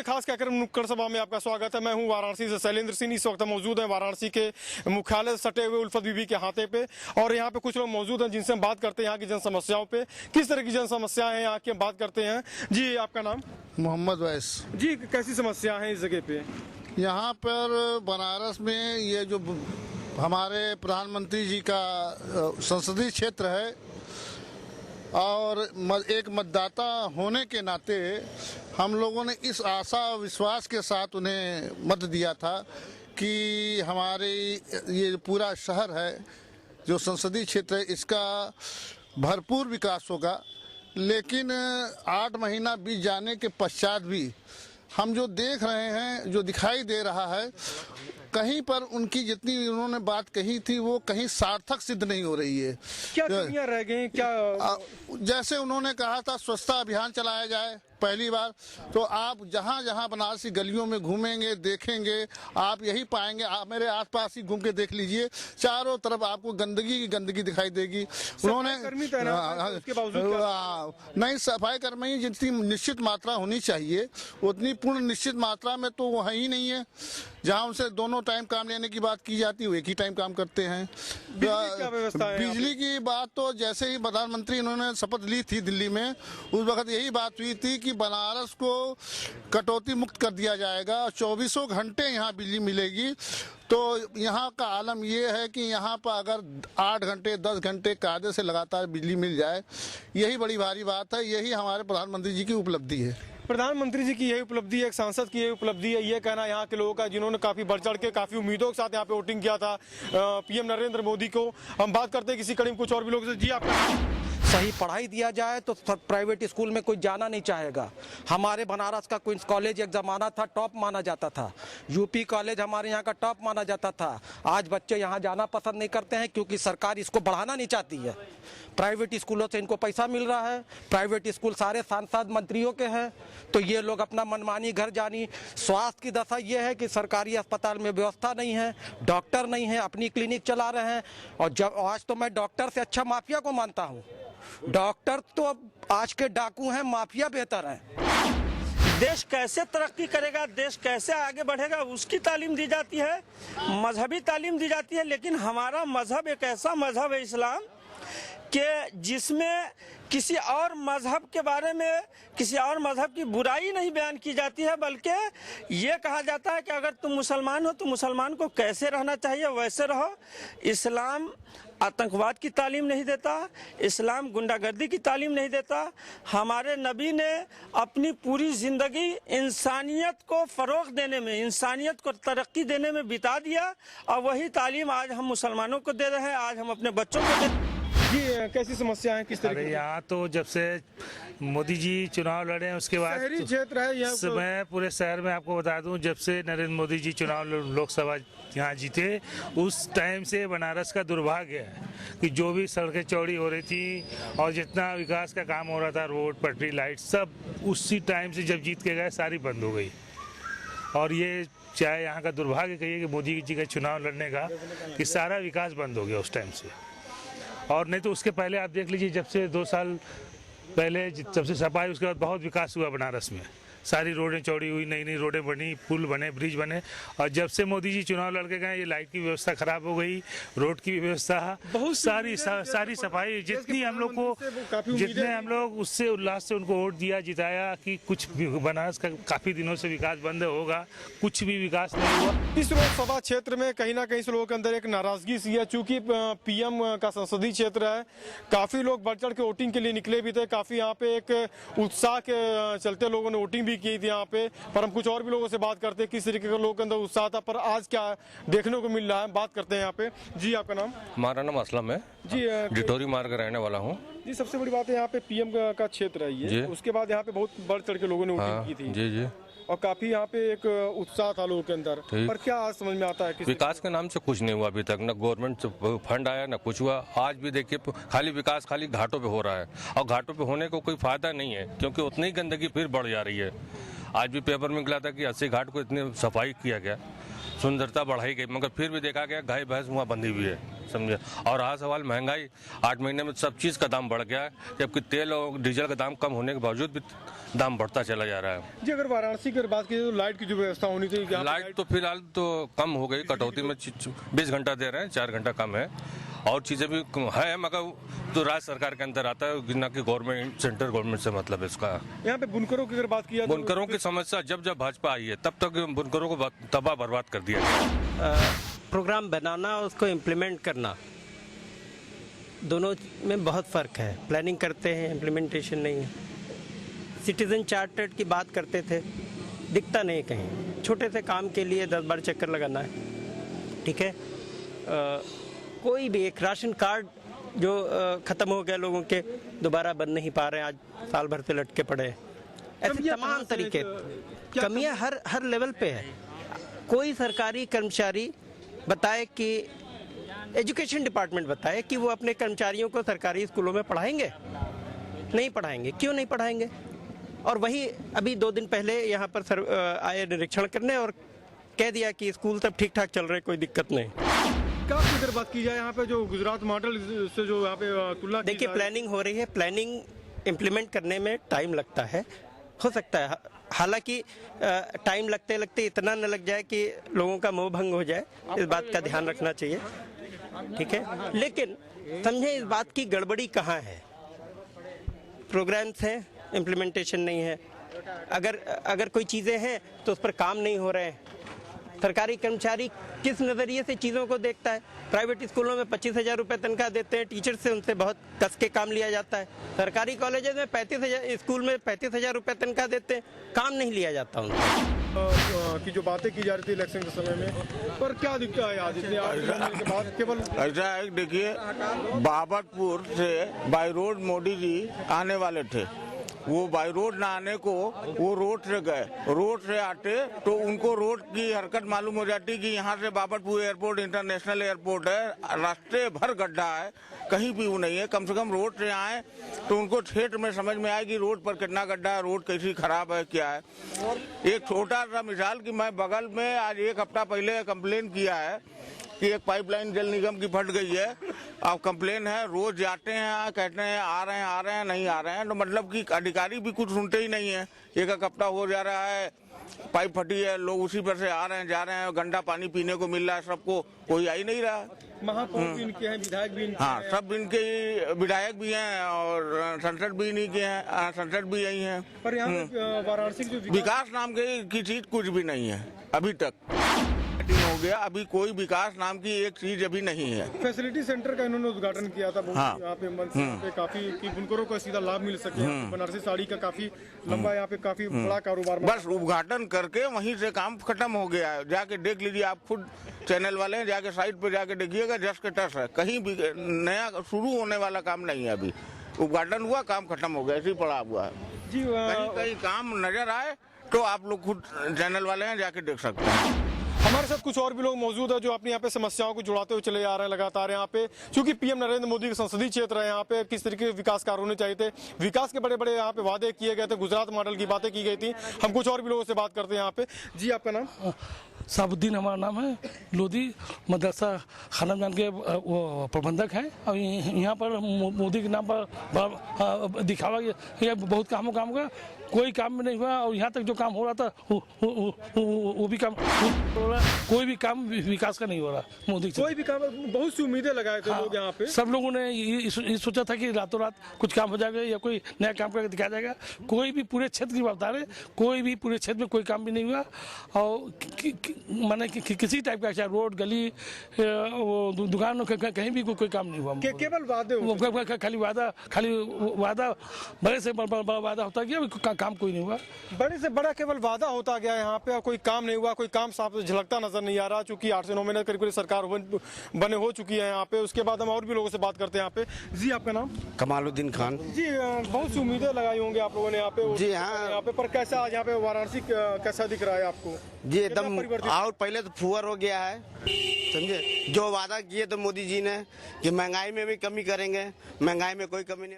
खास कार्यक्रम नुक्कड़ सभा में आपका स्वागत है। मैं हूं वाराणसी से शैलेंद्र सिंह। इस वक्त मौजूद है वाराणसी के मुख्यालय सटे हुए उल्फत बीबी के हाथे पे, और यहाँ पे कुछ लोग मौजूद हैं जिनसे हम बात करते हैं यहाँ की जन समस्याओं पे। किस तरह की जन समस्याएं हैं यहाँ की हम बात करते हैं। जी आपका नाम? मोहम्मद वैस। जी कैसी समस्या है इस जगह पे? यहाँ पर बनारस में ये जो हमारे प्रधानमंत्री जी का संसदीय क्षेत्र है और एक मतदाता होने के नाते हम लोगों ने इस आशा विश्वास के साथ उन्हें मत दिया था कि हमारे ये पूरा शहर है जो संसदीय क्षेत्र है इसका भरपूर विकास होगा। लेकिन 8 महीना बीत जाने के पश्चात भी हम जो देख रहे हैं, जो दिखाई दे रहा है, कहीं पर उनकी जितनी उन्होंने बात कही थी वो कहीं सार्थक सिद्ध नहीं हो रही है। क्या कमियां रह गई? क्या जैसे उन्होंने कहा था स्वच्छता अभियान चलाया जाए पहली बार, तो आप जहां जहां बनारस की गलियों में घूमेंगे देखेंगे आप यही पाएंगे। आप मेरे आसपास ही घूम के देख लीजिए, चारों तरफ आपको गंदगी की गंदगी दिखाई देगी। उन्होंने नहीं, सफाई कर्मी जितनी निश्चित मात्रा होनी चाहिए उतनी पूर्ण निश्चित मात्रा में तो वो है ही नहीं है। जहां उनसे दोनों टाइम काम लेने की बात की जाती है वो एक ही टाइम काम करते हैं। बिजली की बात तो जैसे ही प्रधानमंत्री इन्होंने शपथ ली थी दिल्ली में, उस वक्त यही बात हुई थी कि बनारस को कटौती मुक्त कर दिया जाएगा और 24 घंटे यहाँ बिजली मिलेगी। तो यहाँ का आलम ये है कि यहाँ पर अगर 8 घंटे 10 घंटे कायदे से लगातार बिजली मिल जाए, यही बड़ी भारी बात है। यही हमारे प्रधानमंत्री जी की उपलब्धि है। प्रधानमंत्री जी की यही उपलब्धि है, एक सांसद की यही उपलब्धि है, ये कहना यहाँ के लोगों का जिन्होंने काफी बढ़ चढ़ के काफी उम्मीदों के साथ यहाँ पे वोटिंग किया था पीएम नरेंद्र मोदी को। हम बात करते हैं किसी कड़ी में कुछ और भी लोगों से। जी आपका? सही पढ़ाई दिया जाए तो प्राइवेट स्कूल में कोई जाना नहीं चाहेगा। हमारे बनारस का क्वींस कॉलेज एक ज़माना था टॉप माना जाता था, यूपी कॉलेज हमारे यहाँ का टॉप माना जाता था। आज बच्चे यहाँ जाना पसंद नहीं करते हैं क्योंकि सरकार इसको बढ़ाना नहीं चाहती है। प्राइवेट स्कूलों से इनको पैसा मिल रहा है, प्राइवेट स्कूल सारे सांसद मंत्रियों के हैं, तो ये लोग अपना मनमानी घर जानी। स्वास्थ्य की दशा ये है कि सरकारी अस्पताल में व्यवस्था नहीं है, डॉक्टर नहीं है, अपनी क्लिनिक चला रहे हैं। और जब आज तो मैं डॉक्टर से अच्छा माफिया को मानता हूँ। डॉक्टर तो अब आज के डाकू हैं, माफिया बेहतर है। देश कैसे तरक्की करेगा, देश कैसे आगे बढ़ेगा, उसकी तालीम दी जाती है, मजहबी तालीम दी जाती है। लेकिन हमारा मजहब एक ऐसा मजहब है इस्लाम कि जिसमें किसी और मजहब के बारे में, किसी और मजहब की बुराई नहीं बयान की जाती है, बल्कि ये कहा जाता है कि अगर तुम मुसलमान हो तो मुसलमान को कैसे रहना चाहिए वैसे रहो। इस्लाम आतंकवाद की तालीम नहीं देता, इस्लाम गुंडागर्दी की तालीम नहीं देता। हमारे नबी ने अपनी पूरी ज़िंदगी इंसानियत को फ़रोग़ देने में, इंसानियत को तरक्की देने में बिता दिया, और वही तालीम आज हम मुसलमानों को दे रहे हैं, आज हम अपने बच्चों को दे। जी कैसी समस्या है, किस तरह की? यहाँ तो जब से मोदी जी चुनाव लड़े हैं उसके बाद शहरी क्षेत्र है यहाँ तो... मैं पूरे शहर में आपको बता दूं, जब से नरेंद्र मोदी जी चुनाव लोकसभा यहाँ जीते उस टाइम से बनारस का दुर्भाग्य है कि जो भी सड़कें चौड़ी हो रही थी और जितना विकास का काम हो रहा था, रोड पटरी लाइट सब, उसी टाइम से जब जीत के गए सारी बंद हो गई। और ये चाहे यहाँ का दुर्भाग्य कहिए कि मोदी जी का चुनाव लड़ने का, कि सारा विकास बंद हो गया उस टाइम से। और नहीं तो उसके पहले आप देख लीजिए, जब से 2 साल पहले जब से सफाई, उसके बाद बहुत विकास हुआ बनारस में। सारी रोडें चौड़ी हुई, नई नई रोडें बनी, पुल बने, ब्रिज बने। और जब से मोदी जी चुनाव लड़के गए, ये लाइट की व्यवस्था खराब हो गई, रोड की व्यवस्था, बहुत सारी सफाई, जितनी हम लोग को, जितने हम लोग उससे उल्लास से उनको वोट दिया, जिताया कि कुछ बनारस का काफी दिनों से विकास बंद होगा, कुछ भी विकास नहीं हुआ। इस लोकसभा क्षेत्र में कहीं ना कहीं से लोगों के अंदर एक नाराजगी सी है, चूंकि पीएम का संसदीय क्षेत्र है। काफी लोग बढ़ चढ़ के वोटिंग के लिए निकले भी थे, काफी यहाँ पे एक उत्साह के चलते लोगों ने वोटिंग की थी यहाँ पे। पर हम कुछ और भी लोगों से बात करते हैं किस तरीके का लोगों के अंदर उत्साह था, पर आज क्या देखने को मिल रहा है, बात करते हैं यहाँ पे। जी आपका नाम? हमारा नाम असलम है जी, डिटोरी मार्ग का रहने वाला हूँ जी। सबसे बड़ी बात है यहाँ पे पीएम का क्षेत्र है ये, उसके बाद यहाँ पे बहुत बढ़ चढ़ के लोगों ने वोटिंग की थी। जी जी, और काफी यहाँ पे एक उत्साह था लोगों के अंदर, पर क्या आज समझ में आता है? विकास के नाम से कुछ नहीं हुआ अभी तक, न गवर्नमेंट फंड आया न कुछ हुआ। आज भी देखिए खाली विकास खाली घाटों पे हो रहा है, और घाटों पे होने को कोई फायदा नहीं है क्योंकि उतनी ही गंदगी फिर बढ़ जा रही है। आज भी पेपर में निकला था कि 80 घाट को इतनी सफाई किया गया, सुंदरता बढ़ाई गई, मगर फिर भी देखा गया गाय भैंस वहाँ बंधी हुई है, समझे। और रहा सवाल महंगाई, 8 महीने में सब चीज़ का दाम बढ़ गया है, जबकि तेल और डीजल का दाम कम होने के बावजूद भी दाम बढ़ता चला जा रहा है। जी अगर वाराणसी की बात की तो लाइट की जो व्यवस्था होनी चाहिए, लाइट तो फिलहाल तो कम हो गई, कटौती में 20 घंटा दे रहे हैं, 4 घंटा कम है, और चीज़ें भी है, मगर तो राज्य सरकार के अंदर आता है, ना कि गवर्नमेंट, सेंट्रल गवर्नमेंट से मतलब है इसका। यहाँ पे बुनकरों की अगर बात किया तो बुनकरों की समस्या जब जब भाजपा आई है तब तक बुनकरों को तबाह बर्बाद कर दिया गया। प्रोग्राम बनाना और उसको इम्प्लीमेंट करना, दोनों में बहुत फ़र्क है। प्लानिंग करते हैं, इम्प्लीमेंटेशन नहीं है। सिटीज़न चार्टर्ड की बात करते थे, दिखता नहीं कहीं। छोटे से काम के लिए 10 बार चक्कर लगाना है, ठीक है। कोई भी एक राशन कार्ड जो ख़त्म हो गया लोगों के, दोबारा बन नहीं पा रहे हैं, आज साल भर से लटके पड़े हैं। ऐसे तमाम तरीके कमियां हर लेवल पे है। कोई सरकारी कर्मचारी बताए कि एजुकेशन डिपार्टमेंट बताए कि वो अपने कर्मचारियों को सरकारी स्कूलों में पढ़ाएंगे? नहीं पढ़ाएंगे। क्यों नहीं पढ़ाएंगे? और वही अभी 2 दिन पहले यहाँ पर आए निरीक्षण करने और कह दिया कि स्कूल सब ठीक ठाक चल रहे, कोई दिक्कत नहीं। क्या अगर बात की जाए यहाँ पे जो गुजरात मॉडल से जो यहाँ पे तुलना, देखिए प्लानिंग हो रही है, प्लानिंग इम्प्लीमेंट करने में टाइम लगता है, हो सकता है हालांकि टाइम लगते लगते इतना न लग जाए कि लोगों का मोह भंग हो जाए, इस बात का ध्यान रखना चाहिए, ठीक है। लेकिन समझे इस बात की गड़बड़ी कहाँ है। प्रोग्राम्स हैं, इम्प्लीमेंटेशन नहीं है। अगर कोई चीज़ें हैं तो उस पर काम नहीं हो रहे हैं। सरकारी कर्मचारी किस नज़रिए से चीज़ों को देखता है? प्राइवेट स्कूलों में 25,000 रुपये तनख्वाह देते हैं, टीचर से उनसे बहुत कस के काम लिया जाता है। सरकारी कॉलेजेस में 35,000, स्कूल में 35,000 रुपये तनख्वाह देते हैं, काम नहीं लिया जाता उनसे। की जो बातें की जा रही थी इलेक्शन के समय में, पर क्या दिखता है आज इतने के बाद? केवल ऐसा है, देखिए बाबतपुर से बाई रोड मोदी जी आने वाले थे, वो बाई रोड ना आने को वो रोड से गए। रोड से आते तो उनको रोड की हरकत मालूम हो जाती कि यहाँ से बाबतपुर एयरपोर्ट इंटरनेशनल एयरपोर्ट है, रास्ते भर गड्ढा है, कहीं भी वो नहीं है। कम से कम रोड से आए तो उनको क्षेत्र में समझ में आए कि रोड पर कितना गड्ढा है, रोड कैसी खराब है, क्या है। एक छोटा सा मिसाल कि मैं बगल में आज 1 हफ्ता पहले कंप्लेन किया है कि एक पाइपलाइन जल निगम की फट गई है। अब कंप्लेन है, रोज जाते हैं, कहते हैं आ रहे हैं, नहीं आ रहे हैं, तो मतलब कि अधिकारी भी कुछ सुनते ही नहीं है। 1 हफ्ता हो जा रहा है, पाइप फटी है, लोग उसी पर से आ रहे हैं, जा रहे हैं, गंदा पानी पीने को मिल रहा है सबको, कोई आ ही नहीं रहा। महापौर भी इनके हैं, विधायक भी इनके हाँ, हैं। सब इनके विधायक भी हैं और सांसद भी इन्हीं के हैं, सांसद भी यही हैं। पर यहाँ पे वाराणसी की जो विकास नाम की चीज कुछ भी नहीं है अभी तक। हो गया, अभी कोई विकास नाम की एक चीज अभी नहीं है। फैसिलिटी सेंटर का इन्होंने उद्घाटन किया था, बहुत हाँ। यहाँ पे मंच पे काफी कि बुनकरों को सीधा लाभ मिल सके। बनारसी साड़ी का काफी लंबा यहाँ पे काफी बड़ा कारोबार, बस उद्घाटन करके वहीं से काम खत्म हो गया है। जाके देख लीजिए, आप खुद चैनल वाले हैं, जाके साइट पे जाके देखिएगा, जस के तस है, कहीं भी नया शुरू होने वाला काम नहीं है। अभी उद्घाटन हुआ, काम खत्म हो गया, ऐसे ही पड़ा हुआ है। जी कहीं काम नजर आए तो आप लोग खुद चैनल वाले हैं, जाके देख सकते हैं। हमारे साथ कुछ और भी लोग मौजूद है जो अपनी यहाँ पे समस्याओं को जुड़ाते हुए चले आ रहे हैं लगातार। यहाँ पे क्योंकि पीएम नरेंद्र मोदी का संसदीय क्षेत्र है, यहाँ पे किस तरीके के विकास कार्य होने चाहिए थे, विकास के बड़े बड़े यहाँ पे वादे किए गए थे, गुजरात मॉडल की बातें की गई थी। हम कुछ और भी लोगों से बात करते हैं यहाँ पे। जी आपका नाम? साबुद्दीन हमारा नाम है, लोधी मदरसा खानमजान के वो प्रबंधक हैं। और यहाँ पर मोदी के नाम पर दिखावा ये बहुत काम का कोई काम नहीं हुआ, और यहाँ तक जो काम हो रहा था वो भी काम हो रहा, कोई भी काम विकास का नहीं हो रहा मोदी से। कोई भी काम, बहुत सी उम्मीदें लगाए थे लोग यहाँ पे। सब लोगों ने ये सोचा था कि रातों रात कुछ काम हो जाएगा या कोई नया काम करके दिखाया जाएगा। कोई भी पूरे क्षेत्र की बात है, कोई भी पूरे क्षेत्र में कोई काम भी नहीं हुआ। और माने किसी टाइप का, चाहे रोड गली वो दुकान कहीं भी कोई काम नहीं हुआ। केवल वादे, खाली वादा, बड़े से बड़ा वादा होता गया, काम कोई नहीं हुआ। बड़े से बड़ा केवल वादा होता गया यहाँ पे, कोई काम नहीं हुआ, कोई काम साफ झलकता नजर नहीं आ रहा। चूंकि 8 से 9 महीने करीब सरकार बने हो चुकी है यहाँ पे। उसके बाद हम और भी लोगों से बात करते हैं यहाँ पे। जी आपका नाम? कमालुद्दीन खान। जी बहुत सी उम्मीदें लगाई होंगी आप लोगों ने यहाँ पे। जी हाँ, यहाँ पे पर कैसा आज यहाँ पे वाराणसी कैसा दिख रहा है आपको? जी एकदम, और पहले तो फुअर हो गया है, समझे। जो वादा किए तो मोदी जी ने कि महंगाई में भी कमी करेंगे, महंगाई में कोई कमी नहीं।